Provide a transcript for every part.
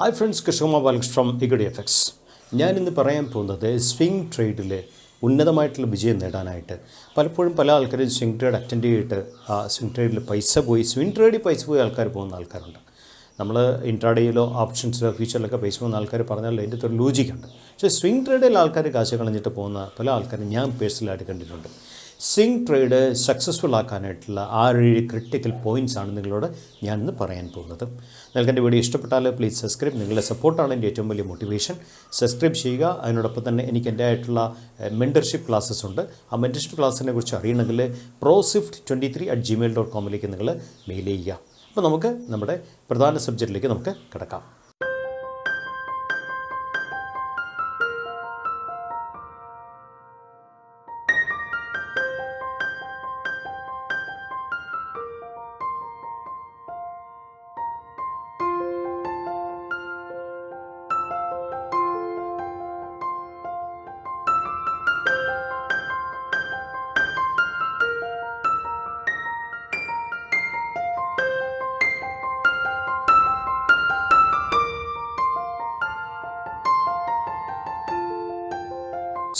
Hi friends, Kishoma Balks from Eqtfx. ഞാൻ ഇന്ന് പറയാൻ പോകുന്നത് സ്വിംഗ് ട്രേഡിൽ ഉന്നതമായിട്ടുള്ള വിജയം നേടാനായിട്ട് പലപ്പോഴും പല ആൾക്കാരും സ്വിംഗ് ട്രേഡ് അറ്റൻഡ് ചെയ്തിട്ട് സ്വിംഗ് ട്രേഡിൽ സ്വിംഗ് ട്രേഡിൽ പൈസ പോയി ആൾക്കാർ പോകുന്ന ആൾക്കാരുണ്ട്. നമ്മൾ ഇൻട്രാഡേയിലോ ഓപ്ഷൻസിലോ ഫ്യൂച്ചറിലൊക്കെ പൈസ പോകുന്ന ആൾക്കാർ പറഞ്ഞാൽ അതിൻ്റെ ഒരു ലോജിക്കുണ്ട്. പക്ഷേ സ്വിംഗ് ട്രേഡിൽ ആൾക്കാർ കാശ് കളഞ്ഞിട്ട് പോകുന്ന പല ആൾക്കാരും ഞാൻ പേഴ്സണലായിട്ട് കണ്ടിട്ടുണ്ട്. സ്വിംഗ് ട്രേഡ് സക്സസ്ഫുൾ ആക്കാനായിട്ടുള്ള 6 ക്രിട്ടിക്കൽ പോയിൻറ്റ്സ് ആണ് നിങ്ങളോട് ഞാനിന്ന് പറയാൻ പോകുന്നത്. നിങ്ങൾക്ക് എൻ്റെ വീഡിയോ ഇഷ്ടപ്പെട്ടാൽ പ്ലീസ് സബ്സ്ക്രൈബ്. നിങ്ങളുടെ സപ്പോർട്ടാണ് എൻ്റെ ഏറ്റവും വലിയ മോട്ടിവേഷൻ. സബ്സ്ക്രൈബ് ചെയ്യുക. അതിനോടൊപ്പം തന്നെ എനിക്ക് എൻ്റെ ആയിട്ടുള്ള മെൻറ്റർഷിപ്പ് ക്ലാസ്സസ് ഉണ്ട്. ആ മെൻറ്റർഷിപ്പ് ക്ലാസ്സിനെ കുറിച്ച് അറിയണമെങ്കിൽ proswift23@gmail.com നിങ്ങൾ മെയിൽ ചെയ്യുക. അപ്പോൾ നമുക്ക് നമ്മുടെ പ്രധാന സബ്ജക്റ്റിലേക്ക് നമുക്ക് കിടക്കാം.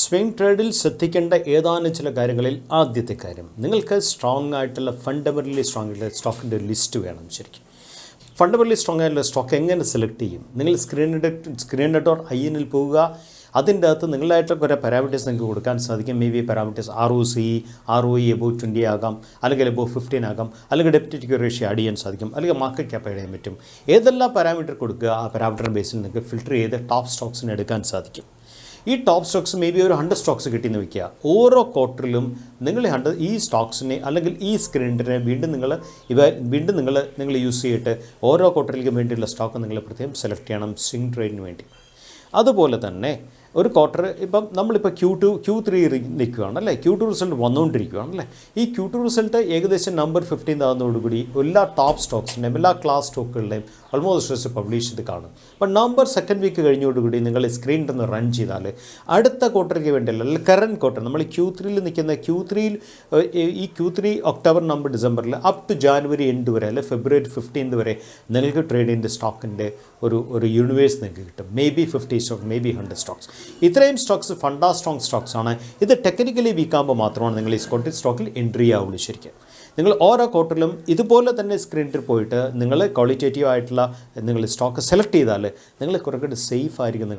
സ്വിംഗ് ട്രേഡിൽ ശ്രദ്ധിക്കേണ്ട ഏതാനും ചില കാര്യങ്ങളിൽ ആദ്യത്തെ കാര്യം, നിങ്ങൾക്ക് സ്ട്രോങ് ആയിട്ടുള്ള ഫണ്ടമെൻ്റലി സ്ട്രോങ് ആയിട്ടുള്ള സ്റ്റോക്കിൻ്റെ ഒരു ലിസ്റ്റ് വേണം. ശരിക്കും ഫണ്ടമെൻ്റലി സ്ട്രോങ് ആയിട്ടുള്ള സ്റ്റോക്ക് എങ്ങനെ സെലക്ട് ചെയ്യും? നിങ്ങൾ screen.in പോവുക. അതിൻ്റെ അകത്ത് നിങ്ങളായിട്ടുള്ള കുറേ പാരാമീറ്റേഴ്സ് നിങ്ങൾക്ക് കൊടുക്കാൻ സാധിക്കും. May be parameters ROE above 20 ആകാം, അല്ലെങ്കിൽ എബോവ് 15 ആകാം, അല്ലെങ്കിൽ ഡെപ്റ്റ് ഇക്വിറ്റി റേഷ്യോ ആഡ് ചെയ്യാൻ സാധിക്കും, അല്ലെങ്കിൽ മാർക്കറ്റ് ക്യാപ്പ് ആഡ് ചെയ്യാൻ പറ്റും. ഏതെല്ലാം പാരാമീറ്റർ കൊടുക്കുക, ആ പാരാമീറ്റർ ബേസിൽ നിങ്ങൾക്ക് ഫിൽറ്റർ ചെയ്ത് ടോപ്പ് സ്റ്റോക്സിന് എടുക്കാൻ സാധിക്കും. ഈ ടോപ്പ് സ്റ്റോക്സ് മേ ബി ഒരു 100 സ്റ്റോക്സ് കിട്ടിയെന്ന് വയ്ക്കുക. ഓരോ ക്വാർട്ടറിലും നിങ്ങൾ ഈ സ്റ്റോക്സിനെ അല്ലെങ്കിൽ ഈ സ്ക്രീനിനെ വീണ്ടും നിങ്ങൾ യൂസ് ചെയ്തിട്ട് ഓരോ ക്വാർട്ടറിലേക്ക് വേണ്ടിയുള്ള സ്റ്റോക്ക് നിങ്ങൾ പ്രത്യേകം സെലക്ട് ചെയ്യണം സ്വിംഗ് ട്രേഡിന് വേണ്ടി. അതുപോലെ തന്നെ ഒരു ക്വാർട്ടർ ഇപ്പം നമ്മളിപ്പോൾ Q3 നിൽക്കുകയാണ് അല്ലേ, Q2 റിസൾട്ട് വന്നുകൊണ്ടിരിക്കുകയാണല്ലേ. ഈ Q2 റിസൾട്ട് ഏകദേശം നമ്പർ 15 ആകുന്നതോടുകൂടി എല്ലാ ടോപ്പ് സ്റ്റോക്സിൻ്റെയും എല്ലാ ക്ലാസ് സ്റ്റോക്കുകളുടെയും ഓൾമോസ്റ്റ് പബ്ലിഷ് ചെയ്ത് കാണും. അപ്പം നമ്പർ സെക്കൻഡ് വീക്ക് കഴിഞ്ഞോടുകൂടി നിങ്ങൾ സ്ക്രീനിൽ നിന്ന് റൺ ചെയ്താൽ അടുത്ത ക്വാർട്ടറിലേക്ക് വേണ്ടിയല്ല, അല്ലെങ്കിൽ കറൻറ്റ് ക്വാർട്ടർ നമ്മൾ Q3 നിൽക്കുന്ന Q3 ഒക്ടോബർ നവംബർ ഡിസംബറിൽ അപ് ടു ജാനുവരി എൻഡ് വരെ അല്ലെങ്കിൽ ഫെബ്രുവരി 15 വരെ നിങ്ങൾക്ക് ട്രേഡ് ചെയ്യുന്ന സ്റ്റോക്കിൻ്റെ ഒരു യൂണിവേഴ്സ് നിങ്ങൾക്ക് കിട്ടും. Maybe 50 stock, maybe 100 stocks. ഇത്രയും സ്റ്റോക്സ് ഫണ്ടാ സ്ട്രോങ് സ്റ്റോക്സ് ആണ്. ഇത് ടെക്നിക്കലി വീക്കാകുമ്പോൾ മാത്രമാണ് നിങ്ങൾ ഈ സ്റ്റോക്കിൽ എൻട്രി ആവുള്ളൂ. ശരിക്കും നിങ്ങൾ ഓരോ ക്വാർട്ടറിലും ഇതുപോലെ തന്നെ സ്ക്രീനിൽ പോയിട്ട് നിങ്ങൾ ക്വാളിറ്റേറ്റീവ് ആയിട്ടുള്ള നിങ്ങൾ സ്റ്റോക്ക് സെലക്ട് ചെയ്താൽ നിങ്ങൾ കുറേ സേഫ് ആയിരിക്കും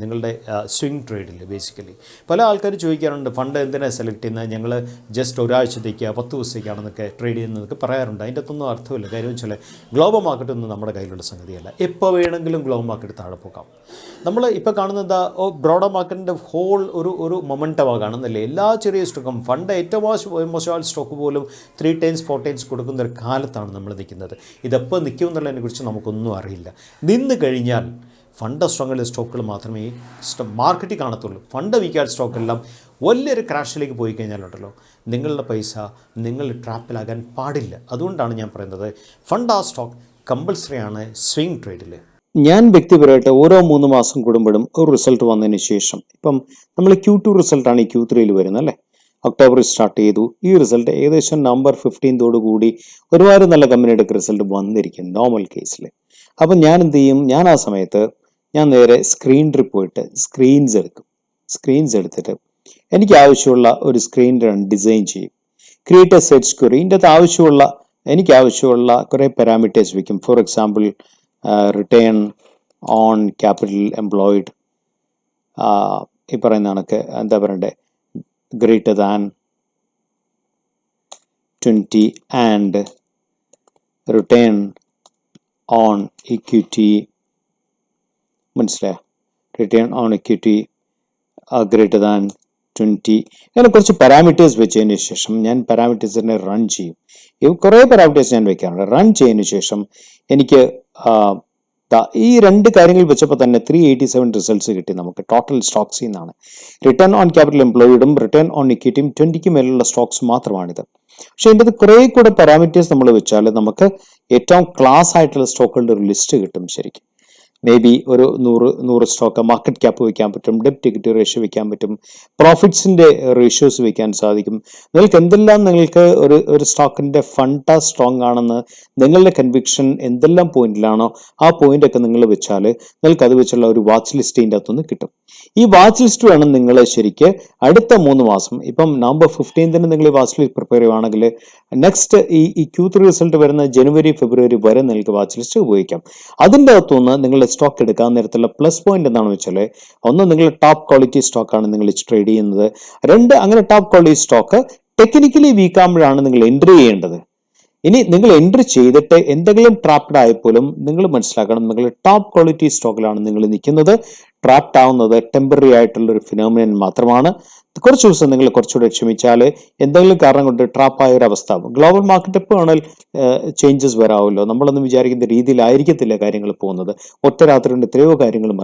നിങ്ങളുടെ സ്വിംഗ് ട്രേഡിൽ. ബേസിക്കലി പല ആൾക്കാർ ചോദിക്കാറുണ്ട്, ഫണ്ട് എന്തിനാണ് സെലക്ട് ചെയ്യുന്നത്, ഞങ്ങൾ ജസ്റ്റ് ഒരാഴ്ചത്തേക്ക് 10 ദിവസത്തേക്കാണെന്നൊക്കെ ട്രേഡ് ചെയ്യുന്നതൊക്കെ പറയാറുണ്ട്. അതിൻ്റെ അകത്തൊന്നും അർത്ഥമില്ല. കാര്യം വെച്ചാൽ ഗ്ലോബൽ മാർക്കറ്റൊന്നും നമ്മുടെ കയ്യിലുള്ള സംഗതിയല്ല. എപ്പോൾ വേണമെങ്കിലും ഗ്ലോബൽ മാർക്കറ്റ് താഴെ പോകാം. നമ്മൾ ഇപ്പോൾ കാണുന്നത് ബ്രോഡർ മാർക്കറ്റിൻ്റെ ഹോൾ ഒരു മൊമെൻറ്റമാണ് കാണുന്നില്ലേ. എല്ലാ ചെറിയ സ്റ്റോക്കും ഫണ്ട് ഏറ്റവും മോശമായ സ്റ്റോക്ക് പോലും 3 times 4 times കൊടുക്കുന്ന ഒരു കാലത്താണ് നമ്മൾ നിൽക്കുന്നത്. ഇതെപ്പോൾ നിൽക്കും എന്നുള്ളതിനെക്കുറിച്ച് നമുക്കൊന്നും അറിയില്ല. നിന്ന് കഴിഞ്ഞാൽ ഫണ്ട് സ്ട്രോങ്ങുള്ള സ്റ്റോക്കുകൾ മാത്രമേ മാർക്കറ്റിൽ കാണത്തുള്ളൂ. ഫണ്ട് വീക്കായ സ്റ്റോക്കെല്ലാം വലിയൊരു ക്രാഷിലേക്ക് പോയി കഴിഞ്ഞാലുണ്ടല്ലോ, നിങ്ങളുടെ പൈസ നിങ്ങൾ ട്രാപ്പിലാകാൻ പാടില്ല. അതുകൊണ്ടാണ് ഞാൻ പറയുന്നത് ഫണ്ട് സ്റ്റോക്ക് കമ്പൾസറി ആണ് സ്വിംഗ് ട്രേഡിൽ. ഞാൻ വ്യക്തിപരമായിട്ട് ഓരോ 3 മാസം കൂടുമ്പോഴും ഒരു റിസൾട്ട് വന്നതിന് ശേഷം, ഇപ്പം നമ്മൾ Q2 റിസൾട്ടാണ് ഈ Q3 വരുന്നത് അല്ലേ, ഒക്ടോബറിൽ സ്റ്റാർട്ട് ചെയ്തു. ഈ റിസൾട്ട് ഏകദേശം നവംബർ 15 കൂടി ഒരുപാട് നല്ല കമ്പനിയുടെ റിസൾട്ട് വന്നിരിക്കും നോർമൽ കേസിൽ. അപ്പം ഞാൻ എന്ത് ചെയ്യും, ഞാൻ ആ സമയത്ത് നേരെ സ്ക്രീനിൽ പോയിട്ട് സ്ക്രീൻസ് എടുത്തിട്ട് എനിക്ക് ആവശ്യമുള്ള ഒരു സ്ക്രീൻ ഡിസൈൻ ചെയ്യും. Create A set query. ഇതിൻ്റെ അകത്ത് എനിക്ക് ആവശ്യമുള്ള കുറേ പാരാമീറ്റേഴ്സ് വയ്ക്കും. For example return on capital employed, ഈ പറയുന്ന കണക്ക് എന്താ പറയണ്ടേ, greater than 20 and return on equity. മനസ്സിലായോ? Return on equity greater than 20. അങ്ങനെ കുറച്ച് പാരാമീറ്റേഴ്സ് വെച്ചതിന് ശേഷം ഞാൻ പാരാമീറ്റേഴ്സിനെ റൺ ചെയ്യും. കുറേ പാരാമീറ്റേഴ്സ് ഞാൻ വെക്കാറുണ്ട്. റൺ ചെയ്തതിന് ശേഷം എനിക്ക് ഈ 2 കാര്യങ്ങൾ വെച്ചപ്പോൾ തന്നെ 387 റിസൾട്ട്സ് കിട്ടി നമുക്ക് ടോട്ടൽ സ്റ്റോക്സിൽ നിന്നാണ്. റിട്ടേൺ ഓൺ ക്യാപിറ്റൽ എംപ്ലോയിഡും റിട്ടേൺ ഓൺ ഇക്വിറ്റിയും 20ക്ക് മേലുള്ള സ്റ്റോക്സ് മാത്രമാണിത്. പക്ഷേ ഇതിൻ്റെ കുറേ കൂടെ പാരാമീറ്റേഴ്സ് നമ്മൾ വെച്ചാൽ നമുക്ക് ഏറ്റവും ക്ലാസ് ആയിട്ടുള്ള സ്റ്റോക്കുകളുടെ ഒരു ലിസ്റ്റ് കിട്ടും ശരിക്കും. മേ ബി ഒരു 100 സ്റ്റോക്ക് മാർക്കറ്റ് ക്യാപ്പ് വയ്ക്കാൻ പറ്റും, ഡെപ്റ്റ് ഇക്വിറ്റി റേഷ്യോ വയ്ക്കാൻ പറ്റും, പ്രോഫിറ്റ്സിന്റെ റേഷ്യോസ് വയ്ക്കാൻ സാധിക്കും. നിങ്ങൾക്ക് എന്തെല്ലാം നിങ്ങൾക്ക് ഒരു സ്റ്റോക്കിന്റെ ഫണ്ട സ്ട്രോങ് ആണെന്ന് നിങ്ങളുടെ കൺവിക്ഷൻ എന്തെല്ലാം പോയിന്റിലാണോ ആ പോയിന്റ് ഒക്കെ നിങ്ങൾ വെച്ചാൽ നിങ്ങൾക്ക് അത് വെച്ചുള്ള ഒരു വാച്ച് ലിസ്റ്റ് ഇതിൻ്റെ അകത്തുനിന്ന് കിട്ടും. ഈ വാച്ച് ലിസ്റ്റ് വേണം നിങ്ങൾ ശരിക്ക് അടുത്ത 3 മാസം, ഇപ്പം നവംബർ 15 നിങ്ങൾ ഈ വാച്ച് ലിസ്റ്റ് പ്രിപ്പയർ ചെയ്യുവാണെങ്കിൽ നെക്സ്റ്റ് ഈ Q3 റിസൾട്ട് വരുന്ന ജനുവരി ഫെബ്രുവരി വരെ നിങ്ങൾക്ക് വാച്ച് ലിസ്റ്റ് ഉപയോഗിക്കാം. അതിൻ്റെ അകത്തുനിന്ന് നിങ്ങൾ സ്റ്റോക്ക് എടുക്കാൻ നേരത്തുള്ള പ്ലസ് പോയിന്റ് എന്താണെന്ന് വെച്ചാൽ, ഒന്ന് നിങ്ങൾ ടോപ്പ് ക്വാളിറ്റി സ്റ്റോക്കാണ് നിങ്ങൾ ട്രേഡ് ചെയ്യുന്നത്, 2 അങ്ങനെ ടോപ്പ് ക്വാളിറ്റി സ്റ്റോക്ക് ടെക്നിക്കലി വീക്കാകുമ്പോഴാണ് നിങ്ങൾ എൻട്രി ചെയ്യേണ്ടത്. ഇനി നിങ്ങൾ എൻട്രി ചെയ്തിട്ട് എന്തെങ്കിലും ട്രാപ്ഡ് ആയപ്പോലും നിങ്ങൾ മനസ്സിലാക്കണം, നിങ്ങൾ ടോപ്പ് ക്വാളിറ്റി സ്റ്റോക്കിലാണ് നിങ്ങൾ നിൽക്കുന്നത്. ട്രാപ്ഡ് ആവുന്നത് ടെമ്പററി ആയിട്ടുള്ള ഒരു ഫിനോമിനൻ മാത്രമാണ്. കുറച്ച് ദിവസം നിങ്ങൾ കുറച്ചുകൂടെ ക്ഷമിച്ചാൽ എന്തെങ്കിലും കാരണം കൊണ്ട് ട്രാപ്പായ ഒരു അവസ്ഥ, ഗ്ലോബൽ മാർക്കറ്റ് എപ്പോൾ ആണെങ്കിൽ ചേഞ്ചസ് വരാമല്ലോ, നമ്മളൊന്നും വിചാരിക്കുന്ന രീതിയിലായിരിക്കത്തില്ല കാര്യങ്ങൾ പോകുന്നത്. ഒറ്റ രാത്രി കൊണ്ട് എത്രയോ കാര്യങ്ങളും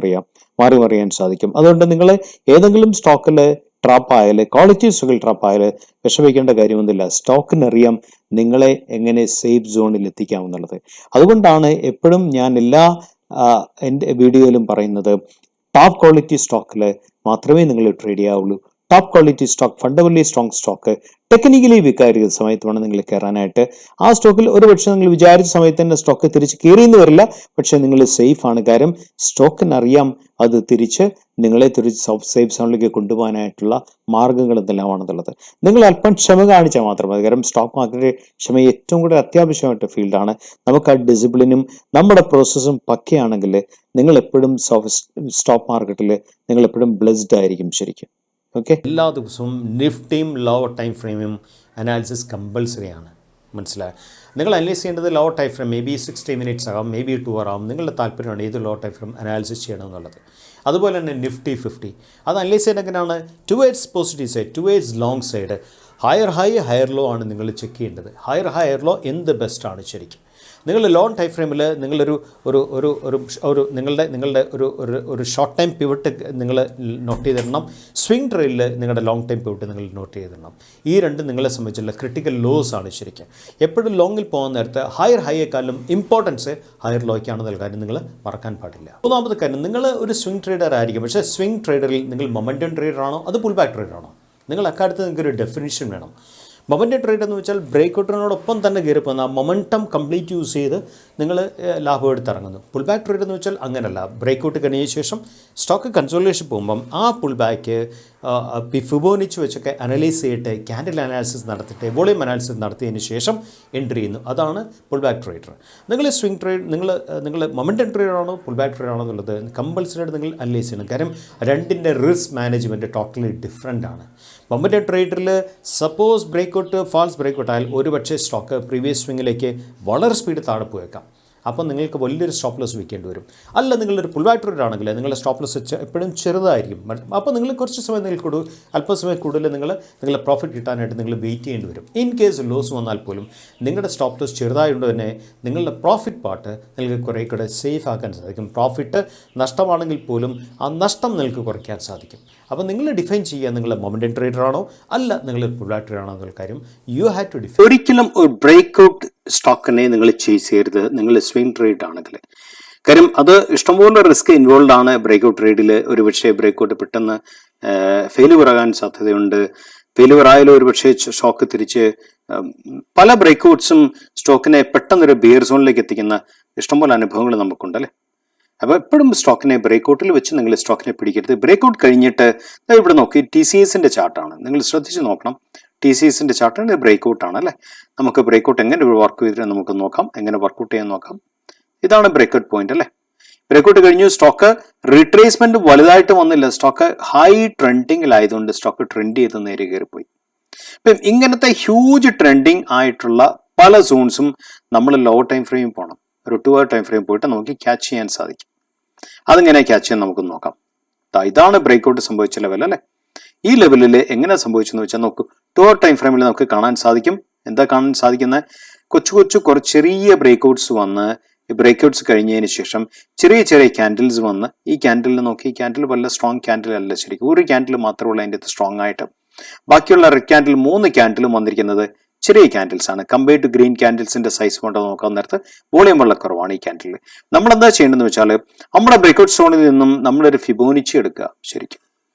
മാറിയാൻ സാധിക്കും. അതുകൊണ്ട് നിങ്ങൾ ഏതെങ്കിലും സ്റ്റോക്കിൽ ട്രാപ്പായാൽ, ക്വാളിറ്റി സ്റ്റോക്കിൽ ട്രാപ്പായാൽ വിഷമിക്കേണ്ട കാര്യമൊന്നുമില്ല. സ്റ്റോക്കിനറിയാം നിങ്ങളെ എങ്ങനെ സേഫ് സോണിൽ എത്തിക്കാമെന്നുള്ളത്. അതുകൊണ്ടാണ് എപ്പോഴും ഞാൻ എല്ലാ എൻ്റെ വീഡിയോയിലും പറയുന്നത്, ടോപ്പ് ക്വാളിറ്റി സ്റ്റോക്കിൽ മാത്രമേ നിങ്ങൾ ട്രേഡ് ചെയ്യാവുള്ളൂ. Top quality stock, fundamentally strong stock, technically വീക്കായിരിക്കുന്ന സമയത്ത് വേണം നിങ്ങൾ കയറാനായിട്ട്. ആ സ്റ്റോക്കിൽ ഒരുപക്ഷെ നിങ്ങൾ വിചാരിച്ച സമയത്ത് തന്നെ സ്റ്റോക്ക് തിരിച്ച് കയറിയെന്ന് വരില്ല, പക്ഷെ നിങ്ങൾ സേഫ് ആണ്. കാര്യം സ്റ്റോക്കിനറിയാം അത് നിങ്ങളെ തിരിച്ച് സേഫ് സോണിലേക്ക് കൊണ്ടുപോകാനായിട്ടുള്ള മാർഗങ്ങൾ എന്തെല്ലാമാണെന്നുള്ളത്. നിങ്ങൾ അല്പം ക്ഷമ കാണിച്ചാൽ മാത്രം മതി. കാരണം സ്റ്റോക്ക് മാർക്കറ്റ് ക്ഷമ ഏറ്റവും കൂടുതൽ അത്യാവശ്യമായിട്ട് ഫീൽഡാണ്. നമുക്ക് ആ ഡിസിപ്ലിനും നമ്മുടെ പ്രോസസ്സും പക്കയാണെങ്കിൽ നിങ്ങൾ എപ്പോഴും സ്റ്റോക്ക് മാർക്കറ്റിൽ നിങ്ങൾ എപ്പോഴും ബ്ലെസ്ഡ് ആയിരിക്കും ശരിക്കും. ഓക്കെ, എല്ലാ ദിവസവും നിഫ്റ്റിയും ലോവർ ടൈം ഫ്രെയിമും അനാലിസിസ് കമ്പൽസറി ആണ്. മനസ്സിലായി? നിങ്ങൾ അനലൈസ് ചെയ്യേണ്ടത് lower time frame, maybe 60 minutes ആകാം, മേ ബി 2 hour ആകും. നിങ്ങളുടെ താല്പര്യമാണ് ഏത് ലോവർ ടൈം ഫ്രെയിം അനാലിസിസ് ചെയ്യണമെന്നുള്ളത്. അതുപോലെ തന്നെ നിഫ്റ്റി 50 അത് അനലൈസ് ചെയ്യുന്നത് എങ്ങനെയാണ്? Towards positive side, towards long side, higher high higher low ആണ് നിങ്ങൾ ചെക്ക് ചെയ്യേണ്ടത്. ഹയർ ലോ എന്ത് ബെസ്റ്റാണ് ശരിക്കും. നിങ്ങൾ ലോങ് ടൈം ഫ്രെയിമിൽ നിങ്ങളൊരു നിങ്ങളുടെ ഷോർട്ട് ടൈം പിവറ്റ് നിങ്ങൾ നോട്ട് ചെയ്തിടണം. സ്വിംഗ് ട്രേഡിൽ നിങ്ങളുടെ ലോങ് ടൈം പിവറ്റ് നിങ്ങൾ നോട്ട് ചെയ്തിടണം. ഈ രണ്ടും നിങ്ങളെ സംബന്ധിച്ചുള്ള ക്രിട്ടിക്കൽ ലോസ് ആണ് ശരിക്കും. എപ്പോഴും ലോങ്ങിൽ പോകുന്ന നേരത്ത് ഹയർ ഹൈയേക്കാളും ഇമ്പോർട്ടൻസ് ഹയർ ലോയ്ക്കാണെന്നുള്ള കാര്യം നിങ്ങൾ മറക്കാൻ പാടില്ല. മൂന്നാമത്തെ കാര്യം, നിങ്ങൾ ഒരു സ്വിംഗ് ട്രേഡർ ആയിരിക്കും, പക്ഷേ സ്വിംഗ് ട്രേഡറിൽ നിങ്ങൾ മൊമെൻറ്റം ട്രേഡറാണോ അതോ പുൾ ബാക്ക് ട്രേഡറാണോ? നിങ്ങൾ അക്കാര്യത്തിൽ നിങ്ങൾക്കൊരു ഡെഫിനിഷൻ വേണം. മൊമെൻറ്റം ട്രേഡ് എന്ന് വെച്ചാൽ ബ്രേക്ക് ഔട്ടിനോടൊപ്പം തന്നെ കയറി പോകുന്ന ആ മൊമെൻറ്റം കംപ്ലീറ്റ് യൂസ് ചെയ്ത് നിങ്ങൾ ലാഭം എടുത്തിറങ്ങുന്നു. പുൾ ബാക്ക് ട്രേഡ് എന്ന് വെച്ചാൽ അങ്ങനെയല്ല. ബ്രേക്ക് ഔട്ട് കഴിഞ്ഞ ശേഷം സ്റ്റോക്ക് കൺസോളിഡേഷൻ പോകുമ്പം ആ പുൾ ബാക്ക് ഫിബോനിച്ച് വെച്ചൊക്കെ അനലൈസ് ചെയ്തിട്ട് ക്യാൻഡിൽ അനാലിസിസ് നടത്തിയിട്ട് വോളിയം അനാലിസിസ് നടത്തിയതിന് ശേഷം എൻട്രി ചെയ്യുന്നു. അതാണ് പുൾ ബാക്ക് ട്രേഡർ. നിങ്ങൾ സ്വിംഗ് ട്രേഡ് നിങ്ങൾ മൊമെൻറ്റം ട്രേഡറാണോ പുൾ ബാക്ക് ട്രേഡ് ആണോ എന്നുള്ളത് കമ്പൽസറി ആയിട്ട് നിങ്ങൾ അനലൈസ് ചെയ്യണം. കാര്യം രണ്ടിൻ്റെ റിസ്ക് മാനേജ്മെൻറ്റ് ടോട്ടലി ഡിഫറെൻ്റ് ആണ്. മൊമെൻറ്റം ട്രേഡറിൽ suppose break out false break out ആയാൽ ഒരുപക്ഷെ സ്റ്റോക്ക് പ്രീവിയസ് സ്വിങ്ങിലേക്ക് വളരെ സ്പീഡ് താഴെ പോയേക്കാം. അപ്പോൾ നിങ്ങൾക്ക് വലിയൊരു സ്റ്റോപ്പ് ലോസ് വയ്ക്കേണ്ടി വരും. അല്ല, നിങ്ങളൊരു പുൾ ബാക്ക് ട്രേഡർ ആണെങ്കിൽ നിങ്ങളുടെ സ്റ്റോപ്പ് ലോസ് എപ്പോഴും ചെറുതായിരിക്കും. അപ്പോൾ നിങ്ങൾ കുറച്ച് സമയം നിങ്ങൾക്ക് അല്പസമയം കൂടുതൽ നിങ്ങളെ പ്രോഫിറ്റ് കിട്ടാനായിട്ട് നിങ്ങൾ വെയിറ്റ് ചെയ്യേണ്ടി വരും. ഇൻ കേസ് ലോസ് വന്നാൽ പോലും നിങ്ങളുടെ സ്റ്റോപ്പ് ലോസ് ചെറുതായതുകൊണ്ട് തന്നെ നിങ്ങളുടെ പ്രോഫിറ്റ് പാർട്ട് നിങ്ങൾക്ക് കുറേ കൂടെ സേഫ് ആക്കാൻ സാധിക്കും. പ്രോഫിറ്റ് നഷ്ടമാണെങ്കിൽ പോലും ആ നഷ്ടം നിങ്ങൾക്ക് കുറയ്ക്കാൻ സാധിക്കും. അപ്പോൾ നിങ്ങൾ ഡിഫൈൻ ചെയ്യുക, നിങ്ങൾ മൊമെൻറ്റം ട്രേഡർ ആണോ അല്ല നിങ്ങൾ പുൾ ബാക്ക് ട്രേഡർ ആണോ എന്നുള്ള കാര്യം യു ഹാവ് ടു ഡിഫൈൻ. ഒരിക്കലും ഒരു ബ്രേക്ക് ഔട്ട് സ്റ്റോക്കിനെ നിങ്ങൾ ചേസ് ചെയ്യരുത് നിങ്ങൾ സ്വിംഗ് ട്രേഡ് ആണെങ്കിൽ. കാര്യം അത് ഇഷ്ടംപോലെ റിസ്ക് ഇൻവോൾവ് ആണ്. ബ്രേക്ക് ഔട്ട് ട്രേഡിൽ ഒരുപക്ഷെ ബ്രേക്ക് ഔട്ട് പെട്ടെന്ന് ഫെയിലുവർ ആകാൻ സാധ്യതയുണ്ട്. ഫെയിലുവർ ആയാലും ഒരുപക്ഷെ സ്റ്റോക്ക് തിരിച്ച് പല ബ്രേക്ക് ഔട്ട്സും സ്റ്റോക്കിനെ പെട്ടെന്നൊരു ബിയർ സോണിലേക്ക് എത്തിക്കുന്ന ഇഷ്ടംപോലെ അനുഭവങ്ങൾ നമുക്കുണ്ടല്ലേ. അപ്പോൾ എപ്പോഴും സ്റ്റോക്കിനെ ബ്രേക്ക് ഔട്ടിൽ വെച്ച് നിങ്ങൾ സ്റ്റോക്കിനെ പിടിക്കരുത്. ബ്രേക്ക് ഔട്ട് കഴിഞ്ഞിട്ട് ഇവിടെ നോക്കി TCSന്റെ ചാർട്ടാണ്, നിങ്ങൾ ശ്രദ്ധിച്ച് നോക്കണം. TCSന്റെ ചാർട്ടാണ്, ബ്രേക്ക് ഔട്ടാണ് അല്ലേ. നമുക്ക് ബ്രേക്ക് ഔട്ട് എങ്ങനെ വർക്ക് ചെയ്തിട്ട് നമുക്ക് നോക്കാം, എങ്ങനെ വർക്കൗട്ട് ചെയ്യാൻ നോക്കാം. ഇതാണ് ബ്രേക്ക് ഔട്ട് പോയിന്റ് അല്ലേ. ബ്രേക്ക് ഔട്ട് കഴിഞ്ഞു, സ്റ്റോക്ക് റീട്രേസ്മെന്റ് വലുതായിട്ട് വന്നില്ല. സ്റ്റോക്ക് ഹൈ ട്രെൻഡിങ്ങിലായതുകൊണ്ട് സ്റ്റോക്ക് ട്രെൻഡ് ചെയ്ത് നേരെ കയറിപ്പോയി. ഇപ്പം ഇങ്ങനത്തെ ഹ്യൂജ് ട്രെൻഡിങ് ആയിട്ടുള്ള പല സോൺസും നമ്മൾ ലോ ടൈം ഫ്രെയിം പോകണം. ഒരു 2 hour ടൈം ഫ്രെയിം പോയിട്ട് നമുക്ക് ക്യാച്ച് ചെയ്യാൻ സാധിക്കും. അതെങ്ങനെ ക്യാച്ച് ചെയ്യാൻ നമുക്ക് നോക്കാം. ഇതാണ് ബ്രേക്ക് ഔട്ട് സംഭവിച്ച ലെവൽ അല്ലേ. ഈ ലെവലിൽ എങ്ങനെ സംഭവിച്ചെന്ന് വെച്ചാൽ നോക്കൂ, 2 hour ടൈം ഫ്രെയിമിൽ നമുക്ക് കാണാൻ സാധിക്കും. എന്താ കാണാൻ സാധിക്കുന്നത്? കുറച്ച് ചെറിയ ബ്രേക്ക് ഔട്ട്സ് വന്ന് ബ്രേക്ക് ഔട്ട്സ് കഴിഞ്ഞതിന് ശേഷം ചെറിയ ക്യാൻഡിൽസ് വന്ന് ഈ ക്യാൻഡിൽ നോക്കി, ഈ ക്യാൻഡിൽ വല്ല സ്ട്രോങ് ക്യാൻഡിൽ അല്ല ശരിക്കും. ഒരു ക്യാൻഡിൽ മാത്രമുള്ള അതിൻ്റെ സ്ട്രോങ് ആയിട്ട്. ബാക്കിയുള്ള റെഡ് ക്യാൻഡിൽ 3 ക്യാൻഡിലും വന്നിരിക്കുന്നത് ചെറിയ ക്യാൻഡിൽസ് ആണ്. കമ്പയർ ടു ഗ്രീൻ ക്യാൻഡിൽസിന്റെ സൈസ് കൊണ്ട് നോക്കാൻ നേരത്ത് വോളിയം വളരെ കുറവാണ് ഈ ക്യാൻഡിൽ. നമ്മൾ എന്താ ചെയ്യേണ്ടതെന്ന് വെച്ചാൽ നമ്മുടെ ബ്രേക്ക്ഔട്ട് സോണിൽ നിന്നും നമ്മളൊരു ഫിബോനിച്ചി എടുക്കുക. ശരിക്കും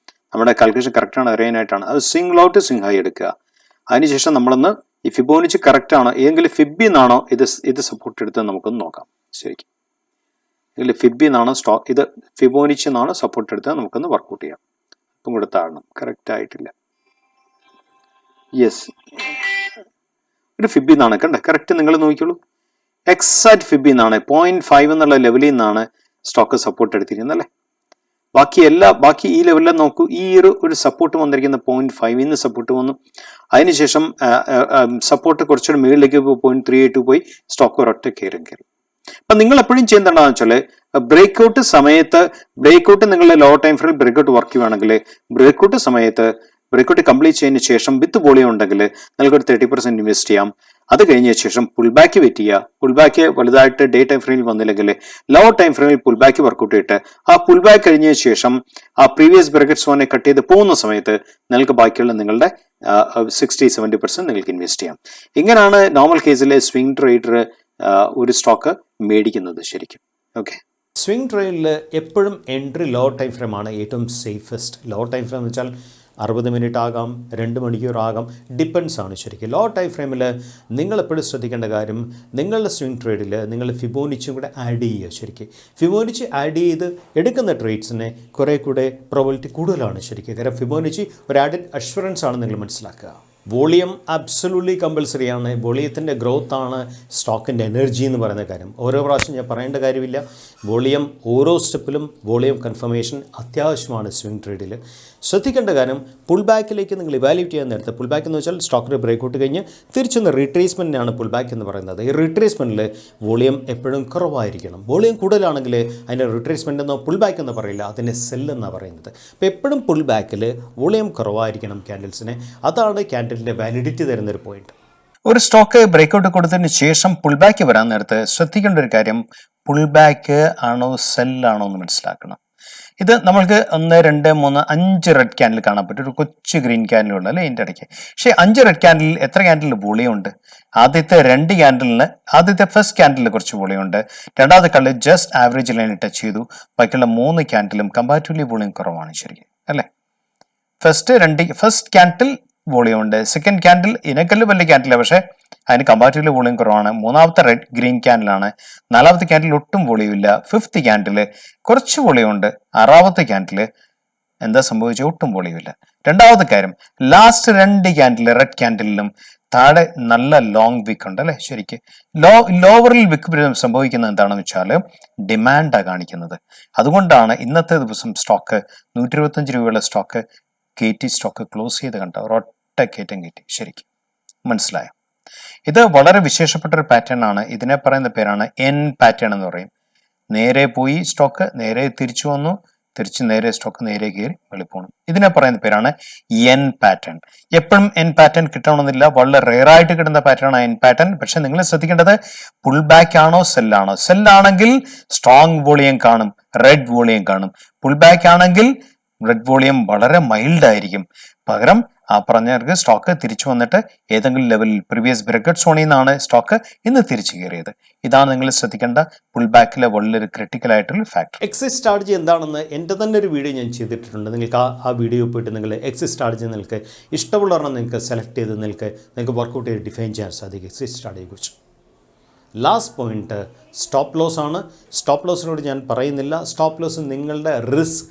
നമ്മുടെ കാൽക്കുലേഷൻ കറക്റ്റാണ് അറിയാനായിട്ടാണ്. അത് swing low to swing high എടുക്കുക. അതിനുശേഷം നമ്മളൊന്ന് ഈ ഫിബോനിച്ചി കറക്റ്റ് ആണോ ഏതെങ്കിലും ഫിബി എന്നാണോ ഇത് സപ്പോർട്ട് എടുത്ത് നമുക്കൊന്ന് നോക്കാം. ശരിക്കും ഇതിൽ ഫിബി എന്നാണോ ഇത് ഫിബോനിച്ചി എന്നാണോ സപ്പോർട്ട് എടുത്ത് നമുക്കൊന്ന് വർക്കൗട്ട് ചെയ്യാം. ഇപ്പം കൂടെ താഴണം, കറക്റ്റ് ആയിട്ടില്ല. യെസ്, ഒരു ഫിബി എന്നാണ് കണ്ട, കറക്റ്റ് നിങ്ങൾ നോക്കിയോളൂ. എക്സാക്ട് ഫിബി എന്നാണ് 0.5 എന്നുള്ള ലെവലിൽ നിന്നാണ് സ്റ്റോക്ക് സപ്പോർട്ട് എടുത്തിരിക്കുന്നത് അല്ലേ. ബാക്കി ഈ ലെവലിൽ നോക്കൂ. ഈ ഒരു സപ്പോർട്ട് വന്നിരിക്കുന്ന 0.5 നിന്ന് സപ്പോർട്ട് വന്നു. അതിനുശേഷം സപ്പോർട്ട് കുറച്ചുകൂടി മുകളിലേക്ക് 0.38 പോയി സ്റ്റോക്ക് ഒരൊറ്റ കയറി. അപ്പൊ നിങ്ങൾ എപ്പോഴും ചെയ്യുന്നതാണെന്ന് വെച്ചാൽ ബ്രേക്ക്ഔട്ട് സമയത്ത് നിങ്ങളുടെ low time frame breakout work ചെയ്യുകയാണെങ്കിൽ ബ്രേക്ക്ഔട്ട് കംപ്ലീറ്റ് ചെയ്തതിന് ശേഷം വിത്ത് വോളിയം ഉണ്ടെങ്കിൽ നിങ്ങൾക്കൊരു 30% ഇൻവെസ്റ്റ് ചെയ്യാം. അത് കഴിഞ്ഞ ശേഷം പുൾ ബാക്ക് വെയിറ്റ് ചെയ്യുക. പുൾ ബാക്ക് വലുതായിട്ട് ഡേ ടൈം ഫ്രെയിമിൽ വന്നില്ലെങ്കിൽ ലോ ടൈം ഫ്രെയിമിൽ പുൾ ബാക്ക് വർക്കൗട്ട് ചെയ്തിട്ട് ആ പുൾ ബാക്ക് കഴിഞ്ഞ ശേഷം ആ പ്രീവിയസ് ബ്രേക്കറ്റ് സോനെ കട്ട് ചെയ്ത് പോകുന്ന സമയത്ത് നിങ്ങൾക്ക് ബാക്കിയുള്ള നിങ്ങളുടെ 60-70% നിങ്ങൾക്ക് ഇൻവെസ്റ്റ് ചെയ്യാം. ഇങ്ങനെയാണ് നോർമൽ കേസിലെ സ്വിംഗ് ട്രേഡർ ഒരു സ്റ്റോക്ക് മേടിക്കുന്നത് ശരിക്കും. ഓക്കെ, സ്വിംഗ് ട്രേഡിൽ എപ്പോഴും എൻട്രി ലോ ടൈം ഫ്രെയിമാണ് ഏറ്റവും സേഫസ്റ്റ്. ലോ ടൈം ഫ്രെയിം എന്ന് വെച്ചാൽ 60 മിനിറ്റ് ആകാം, 2 മണിക്കൂർ ആകാം, ഡിപ്പെൻസ് ആണ് ശരിക്കും. ലോ ടൈം ഫ്രെയിമിൽ നിങ്ങളെപ്പോഴും ശ്രദ്ധിക്കേണ്ട കാര്യം, നിങ്ങളുടെ സ്വിംഗ് ട്രേഡിൽ നിങ്ങൾ ഫിബോനിച്ചും കൂടെ ആഡ് ചെയ്യുക. ശരിക്കും ഫിബോനിച്ചി ആഡ് ചെയ്ത് എടുക്കുന്ന ട്രേഡ്സിനെ കുറേ കൂടെ പ്രോബിലിറ്റി കൂടുതലാണ് ശരിക്കും. കാരണം ഫിബോനിച്ചി ഒരു ആഡഡ് അഷ്വറൻസ് ആണ് നിങ്ങൾ മനസ്സിലാക്കുക. വോളിയം അബ്സൊല്യൂട്ട്ലി കമ്പൽസറി ആണ്. വോളിയത്തിൻ്റെ ഗ്രോത്ത് ആണ് സ്റ്റോക്കിൻ്റെ എനർജി എന്ന് പറയുന്ന കാര്യം. ഓരോ പ്രാവശ്യം ഞാൻ പറയേണ്ട കാര്യമില്ല. വോളിയം ഓരോ സ്റ്റെപ്പിലും വോളിയം കൺഫർമേഷൻ അത്യാവശ്യമാണ് സ്വിംഗ് ട്രേഡിൽ. ശ്രദ്ധിക്കേണ്ട കാര്യം, പുൾ ബാക്കിലേക്ക് നിങ്ങൾ ഇവാലുവേറ്റ് ചെയ്യാൻ നേരത്തെ, പുൾ ബാക്ക് എന്ന് വെച്ചാൽ സ്റ്റോക്കിൻ്റെ ബ്രേക്ക്ഔട്ട് കഴിഞ്ഞ് തിരിച്ചൊന്ന് റീട്രേസ്മെൻറ്റിനാണ് പുൾ ബാക്ക് എന്ന് പറയുന്നത്. ഈ റീട്രേസ്മെൻറ്റിൽ വോളിയം എപ്പോഴും കുറവായിരിക്കണം. വോളിയം കൂടുതലാണെങ്കിൽ അതിൻ്റെ റീട്രേസ്മെൻ്റ് എന്നോ പുൾ ബാക്ക് എന്ന് പറയില്ല, അതിനെ സെല്ലെന്നാണ് പറയുന്നത്. അപ്പോൾ എപ്പോഴും പുൾ ബാക്കിൽ വോളിയം കുറവായിരിക്കണം ക്യാൻഡിൽസിനെ. അതാണ് ക്യാൻഡിലിൻ്റെ വാലിഡിറ്റി തരുന്നൊരു പോയിന്റ്. ഒരു സ്റ്റോക്ക് ബ്രേക്ക്ഔട്ട് കൊടുത്തതിന് ശേഷം പുൾ ബാക്ക് വരാൻ നേരത്ത് ശ്രദ്ധിക്കേണ്ട ഒരു കാര്യം, പുൾ ബാക്ക് ആണോ സെല്ലാണോ എന്ന് മനസ്സിലാക്കണം. ഇത് നമ്മൾക്ക് 1, 2, 3, 5 റെഡ് ക്യാൻഡിൽ കാണാൻ പറ്റും. ഒരു കൊച്ചു ഗ്രീൻ ക്യാൻഡിൽ ഉണ്ട് അല്ലേ ഇതിൻ്റെ ഇടയ്ക്ക്. പക്ഷേ 5 റെഡ് ക്യാൻഡിൽ എത്ര ക്യാൻഡിൽ വോളിയം ഉണ്ട്? ആദ്യത്തെ ഫസ്റ്റ് ക്യാൻഡിലിൽ കുറച്ച് വോളിയം ഉണ്ട്. രണ്ടാമത്തെ കല്ല് ജസ്റ്റ് ആവറേജ് ലൈൻ ടച്ച് ചെയ്തു. ബാക്കിയുള്ള 3 ക്യാൻഡിലും കമ്പാരിറ്റീവ്ലി വോളിയം കുറവാണ് ശരിക്കും അല്ലേ. ഫസ്റ്റ് ക്യാൻഡിൽ വോളിയം ഉണ്ട്. സെക്കൻഡ് ക്യാൻഡിൽ ഇതിനേക്കാളും വലിയ ക്യാൻഡിലാണ്, പക്ഷേ അതിന് കമ്പാരിറ്റീവ്ലി വോളിയം കുറവാണ്. മൂന്നാമത്തെ ഗ്രീൻ ക്യാൻഡിലാണ്. നാലാമത്തെ ക്യാൻഡിൽ ഒട്ടും വോളിയം ഇല്ല. ഫിഫ്ത്ത് ക്യാൻഡിൽ കുറച്ച് വോളിയം ഉണ്ട്. ആറാമത്തെ ക്യാൻഡിൽ എന്താ സംഭവിച്ചത്? ഒട്ടും വോളിയം ഇല്ല. രണ്ടാമത്തെ കാര്യം, ലാസ്റ്റ് 2 ക്യാൻഡിൽ റെഡ് ക്യാൻഡിലും താഴെ നല്ല ലോങ് വിക്ക് ഉണ്ട് അല്ലെ. ശരിക്കും ലോവറിൽ വിക്ക് സംഭവിക്കുന്നത് എന്താണെന്ന് വെച്ചാൽ ഡിമാൻഡാണ് കാണിക്കുന്നത്. അതുകൊണ്ടാണ് ഇന്നത്തെ ദിവസം സ്റ്റോക്ക് 125 രൂപയുള്ള സ്റ്റോക്ക് സ്റ്റോക്ക് ക്ലോസ് ചെയ്ത് കണ്ട ഒരൊറ്റ കയറ്റം കയറ്റി. ശരിക്കും മനസ്സിലായോ? ഇത് വളരെ വിശേഷപ്പെട്ട ഒരു പാറ്റേൺ ആണ്. ഇതിനെ പറയുന്ന പേരാണ് എൻ പാറ്റേൺ എന്ന് പറയും. നേരെ പോയി സ്റ്റോക്ക് നേരെ തിരിച്ചു വന്നു, തിരിച്ച് നേരെ സ്റ്റോക്ക് നേരെ കയറി വെളിപ്പോണം. ഇതിനെ പറയുന്ന പേരാണ് എൻ പാറ്റേൺ. എപ്പോഴും എൻ പാറ്റേൺ കിട്ടണമെന്നില്ല, വളരെ റെയർ ആയിട്ട് കിട്ടുന്ന പാറ്റേൺ ആണ് എൻ പാറ്റേൺ. പക്ഷെ നിങ്ങൾ ശ്രദ്ധിക്കേണ്ടത് പുൾ ബാക്ക് ആണോ സെല്ലാണോ. സെല്ലാണെങ്കിൽ സ്ട്രോങ് വോളിയം കാണും, റെഡ് വോളിയം കാണും. പുൾ ബാക്ക് ആണെങ്കിൽ റെഡ് വോളിയം വളരെ മൈൽഡ് ആയിരിക്കും. പകരം ആ പറഞ്ഞവർക്ക് സ്റ്റോക്ക് തിരിച്ചു വന്നിട്ട് ഏതെങ്കിലും ലെവലിൽ പ്രീവിയസ് ബ്രേക്കറ്റ് സോണിൽ നിന്നാണ് സ്റ്റോക്ക് ഇന്ന് തിരിച്ചു കയറിയത്. ഇതാണ് നിങ്ങൾ ശ്രദ്ധിക്കേണ്ട പുൾ ബാക്കിലെ വളരെ ക്രിട്ടിക്കൽ ആയിട്ടുള്ള ഫാക്ടർ. എക്സിറ്റ് സ്ട്രാറ്റജി എന്താണെന്ന് എൻ്റെ തന്നെ ഒരു വീഡിയോ ഞാൻ ചെയ്തിട്ടുണ്ട്. നിങ്ങൾക്ക് ആ വീഡിയോ പോയിട്ട് നിങ്ങൾ എക്സിറ്റ് സ്ട്രാറ്റജി നിങ്ങൾക്ക് ഇഷ്ടമുള്ളവരെണ്ണം നിങ്ങൾക്ക് സെലക്ട് ചെയ്ത് നിങ്ങൾക്ക് വർക്കൗട്ട് ചെയ്ത് ഡിഫൈൻ ചെയ്യാൻ സാധിക്കും എക്സിറ്റ് സ്ട്രാറ്റജിയെക്കുറിച്ച്. ലാസ്റ്റ് പോയിന്റ് സ്റ്റോപ്പ് ലോസ് ആണ്. സ്റ്റോപ്പ് ലോസിനോട് ഞാൻ പറയുന്നില്ല. സ്റ്റോപ്പ് ലോസ് നിങ്ങളുടെ റിസ്ക്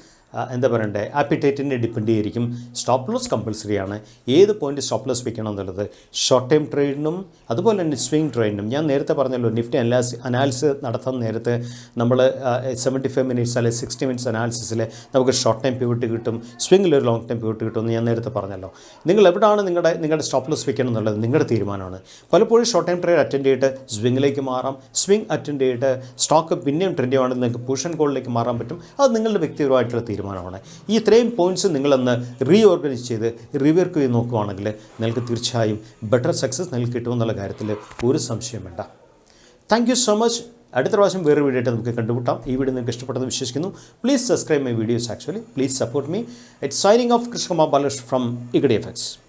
എന്താ പറയണ്ടേ ആപ്പിറ്റൈറ്റിനെ ഡിപ്പെൻഡ് ചെയ്തിരിക്കും. സ്റ്റോപ്പ് ലോസ് കമ്പൽസറി ആണ്. ഏത് പോയിന്റ് സ്റ്റോപ്പ് ലോസ് വെക്കണം എന്നുള്ളത് ഷോർട്ട് ടൈം ട്രേഡിനും അതുപോലെ തന്നെ സ്വിംഗ് ട്രേഡിനും. ഞാൻ നേരത്തെ പറഞ്ഞല്ലോ, നിഫ്റ്റി അനാലിസിസ് നടത്താൻ നേരത്തെ നമ്മൾ 75 മിനിറ്റ്സ് അല്ലെങ്കിൽ 60 മിനിറ്റ്സ് അനാലിസിസിൽ നമുക്ക് ഷോർട്ട് ടൈം പിവറ്റ് കിട്ടും, സ്വിംഗിൽ ഒരു ലോങ് ടൈം പിവറ്റ് കിട്ടും എന്ന് ഞാൻ നേരത്തെ പറഞ്ഞല്ലോ. നിങ്ങൾ എവിടെയാണ് നിങ്ങളുടെ സ്റ്റോപ്പ് ലോസ് വെക്കണം എന്നുള്ളത് നിങ്ങളുടെ തീരുമാനമാണ്. പലപ്പോഴും ഷോർട്ട് ടൈം ട്രേഡ് അറ്റൻഡ് ചെയ്തിട്ട് സ്വിംഗിലേക്ക് മാറാം, സ്വിംഗ് അറ്റൻഡ് ചെയ്തിട്ട് സ്റ്റോക്ക് പിന്നെയും ട്രെൻഡ് ആണെങ്കിൽ നിങ്ങൾക്ക് പുഷ് ആൻഡ് കോളിലേക്ക് മാറാൻ പറ്റും. അത് നിങ്ങളുടെ വ്യക്തിപരമായിട്ടുള്ള തീരുമാനമാണ്. ഈ ഇത്രയും പോയിന്റ്സ് നിങ്ങളൊന്ന് റീഓർഗനൈസ് ചെയ്ത് റിവർക്ക് ചെയ്ത് നോക്കുകയാണെങ്കിൽ നിങ്ങൾക്ക് തീർച്ചയായും ബെറ്റർ സക്സസ് നിങ്ങൾക്ക് കിട്ടുമെന്നുള്ള കാര്യത്തിൽ ഒരു സംശയം വേണ്ട. Thank you so much. അടുത്ത പ്രാവശ്യം വേറെ വീഡിയോ ആയിട്ട് നമുക്ക് കണ്ടുമുട്ടാം. ഈ വീഡിയോ നിങ്ങൾക്ക് ഇഷ്ടപ്പെട്ടെന്ന് വിശ്വസിക്കുന്നു. Please subscribe my videos. Actually please support me. It's signing off Krishnakumar Balakrishnan from Eqtfx.